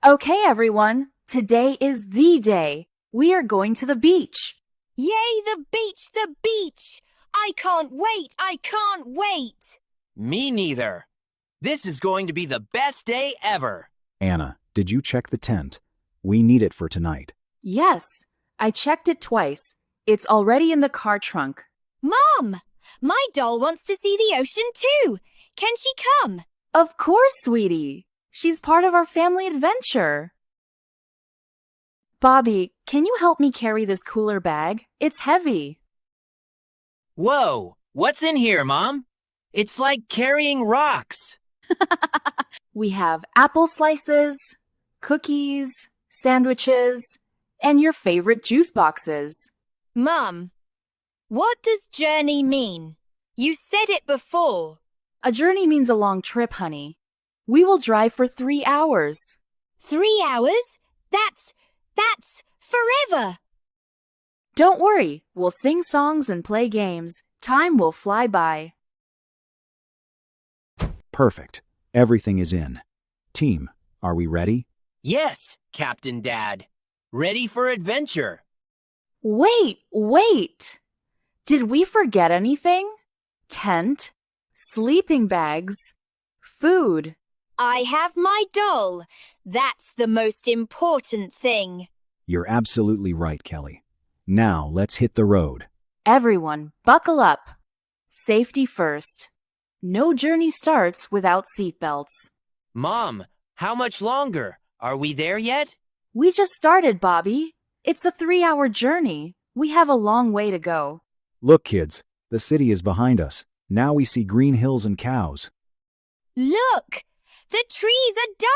Okay, everyone. Today is the day. We are going to the beach. Yay, the beach, the beach! I can't wait, I can't wait! Me neither. This is going to be the best day ever. Anna, did you check the tent? We need it for tonight. Yes, I checked it twice. It's already in the car trunk. Mom, my doll wants to see the ocean too. Can she come? Of course, sweetie. She's part of our family adventure. Bobby, can you help me carry this cooler bag? It's heavy. Whoa, what's in here, Mom? It's like carrying rocks. We have apple slices, cookies, sandwiches, and your favorite juice boxes. Mom, what does journey mean? You said it before. A journey means a long trip, honey. We will drive for 3 hours. 3 hours? That's forever. Don't worry, we'll sing songs and play games. Time will fly by. Perfect. Everything is in. Team, are we ready? Yes, Captain Dad. Ready for adventure. Wait! Did we forget anything? Tent, sleeping bags, food. I have my doll. That's the most important thing. You're absolutely right, Kelly. Now let's hit the road. Everyone, buckle up. Safety first. No journey starts without seatbelts. Mom, how much longer? Are we there yet? We just started, Bobby. It's a 3-hour journey. We have a long way to go. Look, kids, the city is behind us. Now we see green hills and cows. Look! The trees are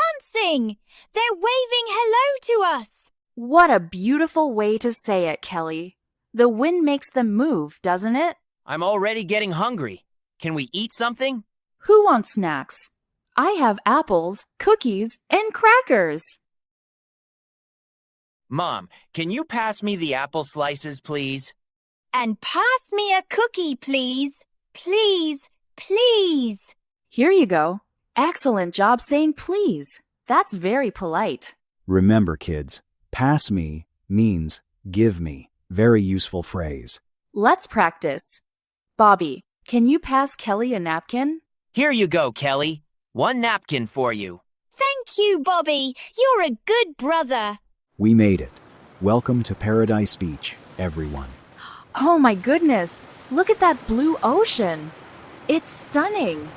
dancing! They're waving hello to us! What a beautiful way to say it, Kelly. The wind makes them move, doesn't it? I'm already getting hungry. Can we eat something? Who wants snacks? I have apples, cookies, and crackers. Mom, can you pass me the apple slices, please? And pass me a cookie, please. Please, please. Here you go. Excellent job saying please. That's very polite. Remember, kids, pass me means give me. Very useful phrase. Let's practice. Bobby, can you pass Kelly a napkin? Here you go, Kelly. 1 napkin for you. Thank you, Bobby. You're a good brother. We made it. Welcome to Paradise Beach, everyone. Oh my goodness. Look at that blue ocean. It's stunning.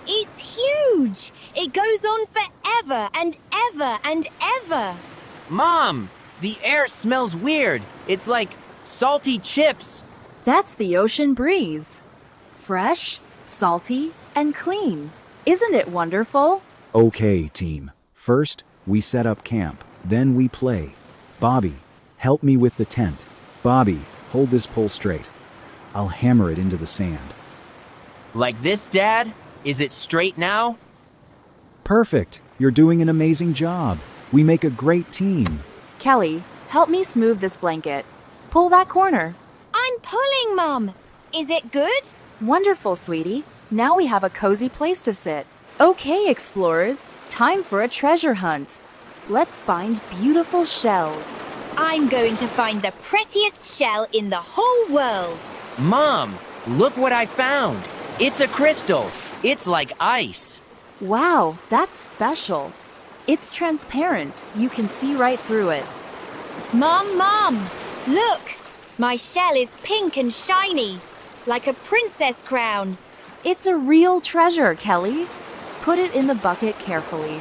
It's huge. It goes on forever and ever and ever. Mom, the air smells weird. It's like salty chips. That's the ocean breeze. Fresh, salty, and clean. Isn't it wonderful? Okay, team. First, we set up camp. Then we play. Bobby, help me with the tent. Bobby, hold this pole straight. I'll hammer it into the sand. Like this, Dad? Is it straight now? Perfect. You're doing an amazing job. We make a great team. Kelly, help me smooth this blanket. Pull that corner. I'm pulling, Mom. Is it good? Wonderful, sweetie. Now we have a cozy place to sit. Okay, explorers, time for a treasure hunt. Let's find beautiful shells. I'm going to find the prettiest shell in the whole world. Mom, look what I found. It's a crystal. It's like ice. Wow, that's special. It's transparent. You can see right through it. Mom, look. My shell is pink and shiny, like a princess crown. It's a real treasure, Kelly. Put it in the bucket carefully.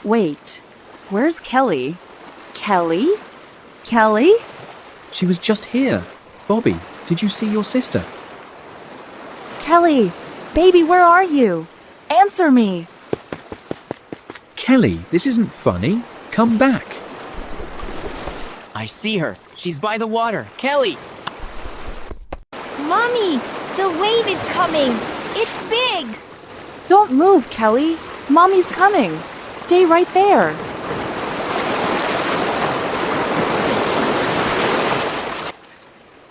Wait, where's Kelly? Kelly? Kelly? She was just here. Bobby, did you see your sister? Kelly, baby, where are you? Answer me. Kelly, this isn't funny. Come back. I see her. She's by the water. Kelly! Mommy, the wave is coming. It's big. Don't move, Kelly. Mommy's coming. Stay right there.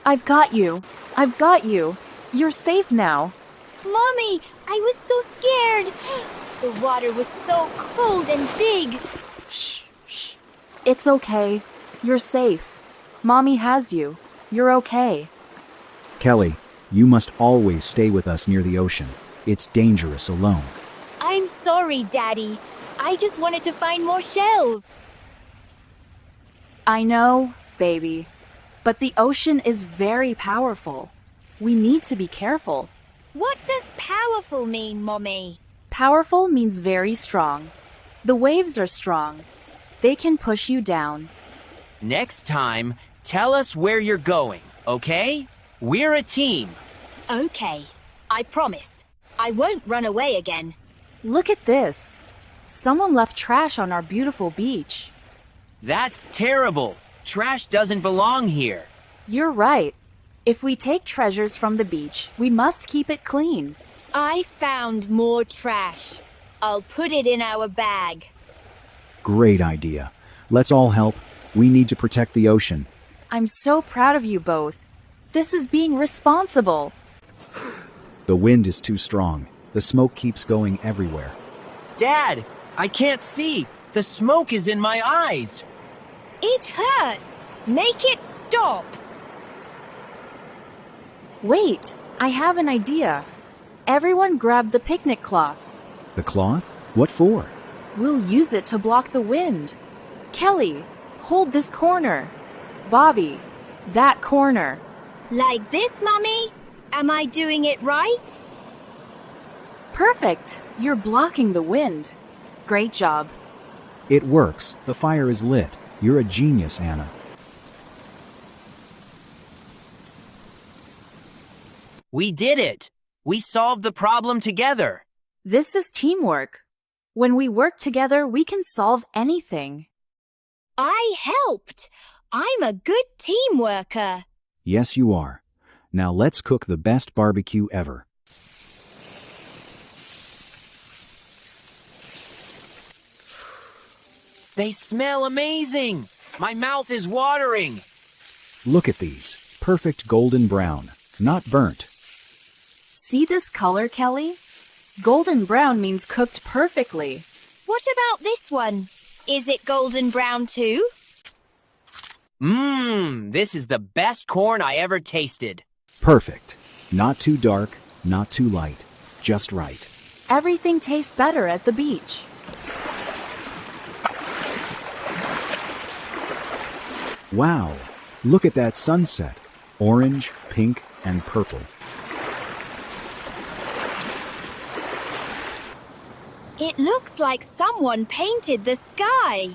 I've got you. You're safe now. Mommy, I was so scared. The water was so cold and big. Shh, shh. It's okay. You're safe. Mommy has you. You're okay. Kelly, you must always stay with us near the ocean. It's dangerous alone. I'm sorry, Daddy. I just wanted to find more shells. I know, baby. But the ocean is very powerful. We need to be careful. What does powerful mean, Mommy? Powerful means very strong. The waves are strong. They can push you down. Next time, tell us where you're going, okay? We're a team. Okay, I promise. I won't run away again. Look at this. Someone left trash on our beautiful beach. That's terrible. Trash doesn't belong here. You're right. If we take treasures from the beach, we must keep it clean. I found more trash. I'll put it in our bag. Great idea. Let's all help. We need to protect the ocean. I'm so proud of you both. This is being responsible. The wind is too strong. The smoke keeps going everywhere. Dad, I can't see. The smoke is in my eyes. It hurts. Make it stop. Wait, I have an idea. Everyone grab the picnic cloth. The cloth? What for? We'll use it to block the wind. Kelly, hold this corner. Bobby, that corner. Like this, Mommy? Am I doing it right? Perfect. You're blocking the wind. Great job. It works. The fire is lit. You're a genius, Anna. We did it. We solved the problem together. This is teamwork. When we work together, we can solve anything. I helped. I'm a good team worker. Yes, you are. Now let's cook the best barbecue ever. They smell amazing. My mouth is watering. Look at these. Perfect golden brown. Not burnt. See this color, Kelly? Golden brown means cooked perfectly. What about this one? Is it golden brown too? This is the best corn I ever tasted. Perfect. Not too dark, not too light. Just right. Everything tastes better at the beach. Wow. Look at that sunset. Orange, pink, and purple. It looks like someone painted the sky.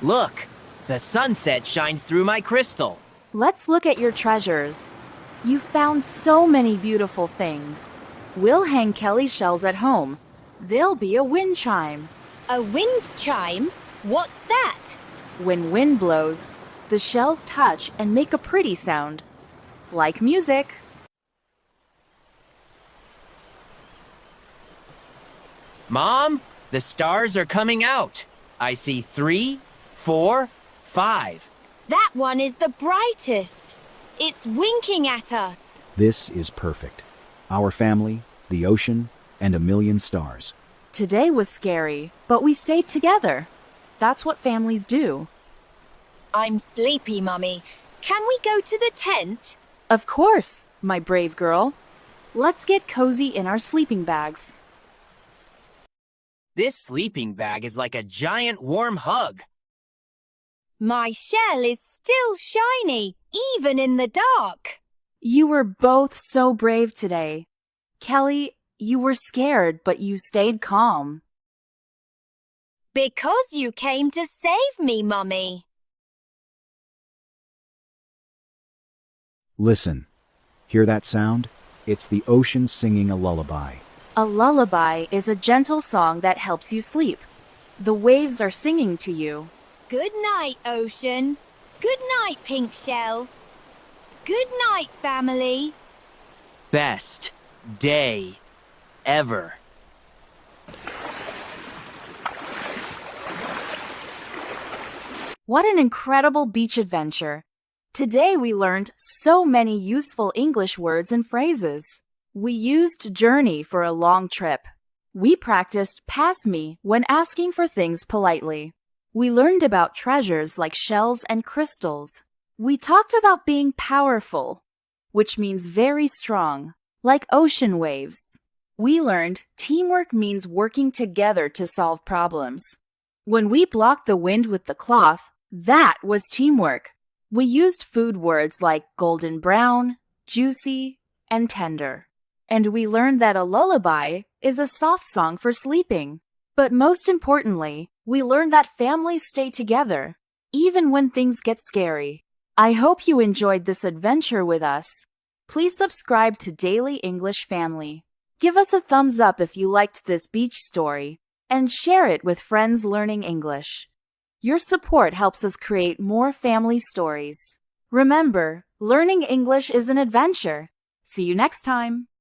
Look, the sunset shines through my crystal. Let's look at your treasures. You found so many beautiful things. We'll hang Kelly shells at home. They'll be a wind chime. A wind chime? What's that? When wind blows, the shells touch and make a pretty sound. Like music. Mom, the stars are coming out. I see 3, 4, 5. That one is the brightest. It's winking at us. This is perfect. Our family, the ocean, and a million stars. Today was scary, but we stayed together. That's what families do. I'm sleepy, Mummy. Can we go to the tent? Of course, my brave girl. Let's get cozy in our sleeping bags. This sleeping bag is like a giant warm hug. My shell is still shiny, even in the dark. You were both so brave today. Kelly, you were scared, but you stayed calm. Because you came to save me, Mummy. Listen. Hear that sound? It's the ocean singing a lullaby. A lullaby is a gentle song that helps you sleep. The waves are singing to you. Good night, ocean. Good night, pink shell. Good night, family. Best day ever. What an incredible beach adventure. Today we learned so many useful English words and phrases. We used journey for a long trip. We practiced pass me when asking for things politely. We learned about treasures like shells and crystals. We talked about being powerful, which means very strong, like ocean waves. We learned teamwork means working together to solve problems. When we blocked the wind with the cloth, that was teamwork. We used food words like golden brown, juicy, and tender. And we learned that a lullaby is a soft song for sleeping. But most importantly, we learned that families stay together, even when things get scary. I hope you enjoyed this adventure with us. Please subscribe to Daily English Family. Give us a thumbs up if you liked this beach story, and share it with friends learning English. Your support helps us create more family stories. Remember, learning English is an adventure. See you next time.